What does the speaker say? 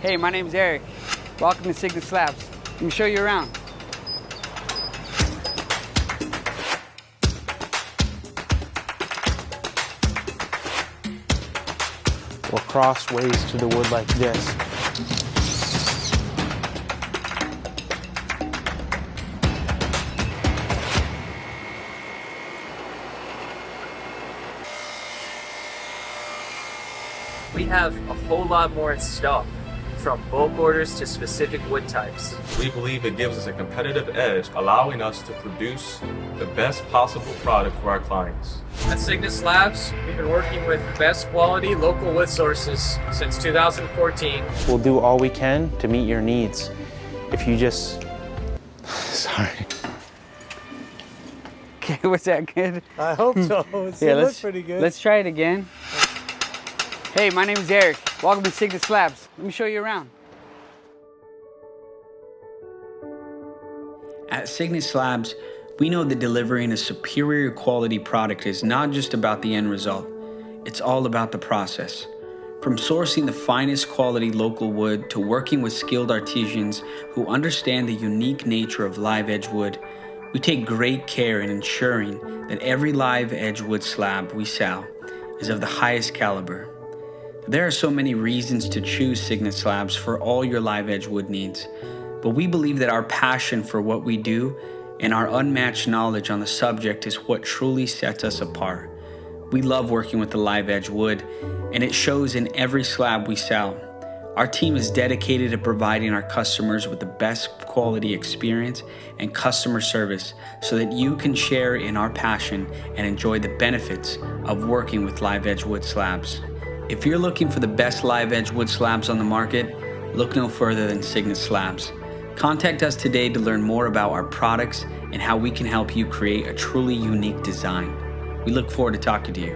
Hey, my name's Eric. Welcome to Signet Slabs. Let me show you around. We'll cross ways to the wood like this. We have a whole lot more in stock, from bulk orders to specific wood types. We believe it gives us a competitive edge, allowing us to produce the best possible product for our clients. At Signet Slabs, we've been working with the best quality local wood sources since 2014. We'll do all we can to meet your needs. If you just... Sorry. Okay, was that good? I hope so. It looks pretty good. Let's try it again. Hey, my name is Eric. Welcome to Signet Slabs. Let me show you around. At Signet Slabs, we know that delivering a superior quality product is not just about the end result. It's all about the process. From sourcing the finest quality local wood to working with skilled artisans who understand the unique nature of live edge wood, we take great care in ensuring that every live edge wood slab we sell is of the highest caliber. There are so many reasons to choose Signet Slabs for all your live edge wood needs, but we believe that our passion for what we do and our unmatched knowledge on the subject is what truly sets us apart. We love working with the live edge wood, and it shows in every slab we sell. Our team is dedicated to providing our customers with the best quality experience and customer service so that you can share in our passion and enjoy the benefits of working with live edge wood slabs. If you're looking for the best live edge wood slabs on the market, look no further than Signet Slabs. Contact us today to learn more about our products and how we can help you create a truly unique design. We look forward to talking to you.